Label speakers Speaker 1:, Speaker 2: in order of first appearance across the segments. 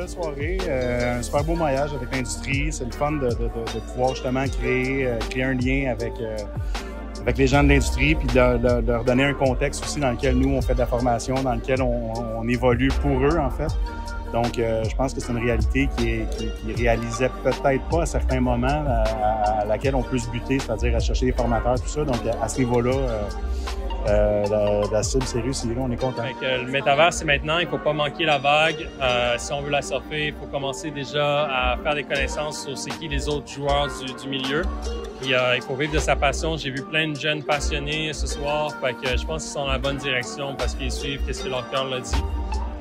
Speaker 1: belle soirée, un super beau maillage avec l'industrie. C'est le fun de pouvoir justement créer un lien avec les gens de l'industrie, puis de leur donner un contexte aussi dans lequel nous, on fait de la formation, dans lequel on évolue pour eux, en fait. Donc, je pense que c'est une réalité qui réalisait peut-être pas à certains moments, à laquelle on peut se buter, c'est-à-dire à chercher des formateurs, tout ça. Donc, à ce niveau-là, la cible s'est réussie, on est content.
Speaker 2: Le métavers, c'est maintenant, il ne faut pas manquer la vague. Si on veut la surfer, il faut commencer déjà à faire des connaissances sur c'est qui les autres joueurs du milieu. Puis, il faut vivre de sa passion. J'ai vu plein de jeunes passionnés ce soir, fait que je pense qu'ils sont dans la bonne direction parce qu'ils suivent ce que leur cœur leur dit.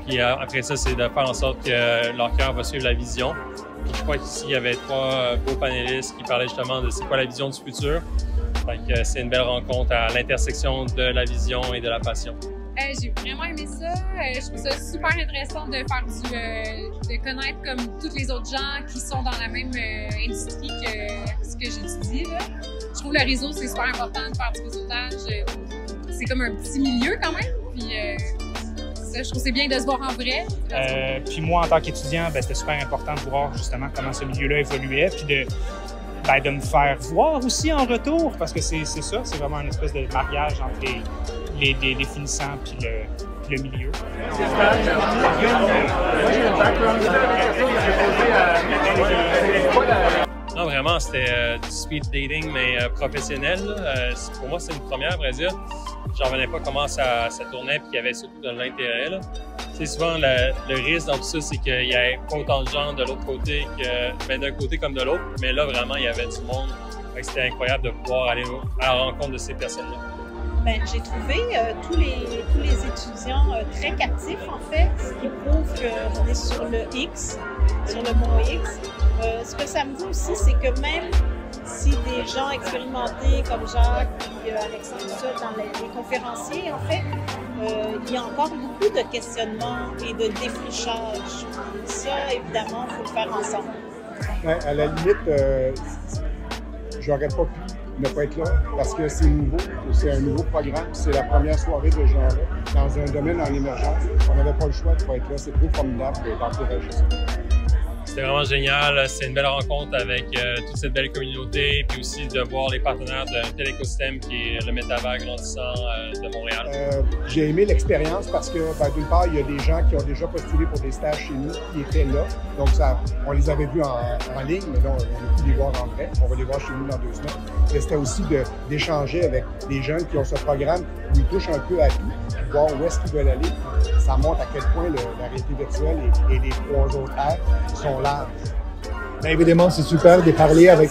Speaker 2: Puis après ça, c'est de faire en sorte que leur cœur va suivre la vision. Puis je crois qu'ici, il y avait 3 beaux panélistes qui parlaient justement de c'est quoi la vision du futur. Fait que c'est une belle rencontre à l'intersection de la vision et de la passion.
Speaker 3: J'ai vraiment aimé ça. Je trouve ça super intéressant de faire de connaître comme tous les autres gens qui sont dans la même industrie que ce que j'étudie. Je trouve le réseau, c'est super important de faire du réseautage. C'est comme un petit milieu quand même. Puis, je trouve que c'est bien de se voir en vrai.
Speaker 4: Puis moi, en tant qu'étudiant, c'était super important de voir justement comment ce milieu-là évoluait, puis de me faire voir aussi en retour, parce que c'est ça, c'est vraiment une espèce de mariage entre les finissants puis le milieu.
Speaker 2: Non, vraiment, c'était du speed dating, mais professionnel. Pour moi, c'est une première, à vrai dire. J'en revenais pas comment ça tournait puis qu'il y avait surtout de l'intérêt. Souvent, le risque dans tout ça, c'est qu'il n'y ait pas autant de gens de l'autre côté, d'un côté comme de l'autre. Mais là, vraiment, il y avait du monde. C'était incroyable de pouvoir aller à la rencontre de ces personnes-là.
Speaker 5: J'ai trouvé tous les étudiants très captifs, en fait, ce qui prouve qu'on est sur le X, sur le mont X. Ce que ça me dit aussi, c'est que même si des gens expérimentés comme Jacques et Alexandre, tout ça, dans les conférenciers, en fait, il y a encore beaucoup de questionnements et de défrichage. Ça, évidemment, il faut le faire ensemble.
Speaker 6: Ouais, à la limite, j'aurais pas pu ne pas être là parce que c'est nouveau, c'est un nouveau programme, c'est la première soirée de ce genre-là dans un domaine en émergence. On n'avait pas le choix de ne pas être là, c'est trop formidable d'encourager ça.
Speaker 2: C'était vraiment génial, c'est une belle rencontre avec toute cette belle communauté, puis aussi de voir les partenaires d'un tel écosystème qui est le métavers grandissant de Montréal.
Speaker 6: J'ai aimé l'expérience parce que, d'une part, il y a des gens qui ont déjà postulé pour des stages chez nous qui étaient là. Donc, on les avait vus en ligne, mais là, on a pu les voir en vrai. On va les voir chez nous dans 2 semaines. Mais c'était aussi d'échanger avec des jeunes qui ont ce programme où ils touchent un peu à tout, voir où est-ce qu'ils veulent aller. Ça montre à quel point la réalité virtuelle et les 3 autres airs sont larges.
Speaker 7: Bien évidemment, c'est super de parler avec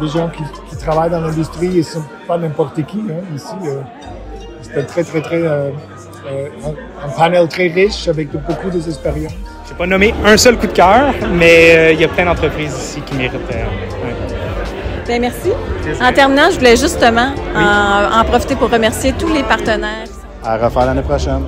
Speaker 7: des gens qui travaillent dans l'industrie et ne sont pas n'importe qui. Ici, c'était un panel très riche avec beaucoup d'expériences.
Speaker 4: Je n'ai pas nommé un seul coup de cœur, mais il y a plein d'entreprises ici qui méritent.
Speaker 8: Bien, merci. En terminant, je voulais justement en profiter pour remercier tous les partenaires.
Speaker 1: À refaire l'année prochaine.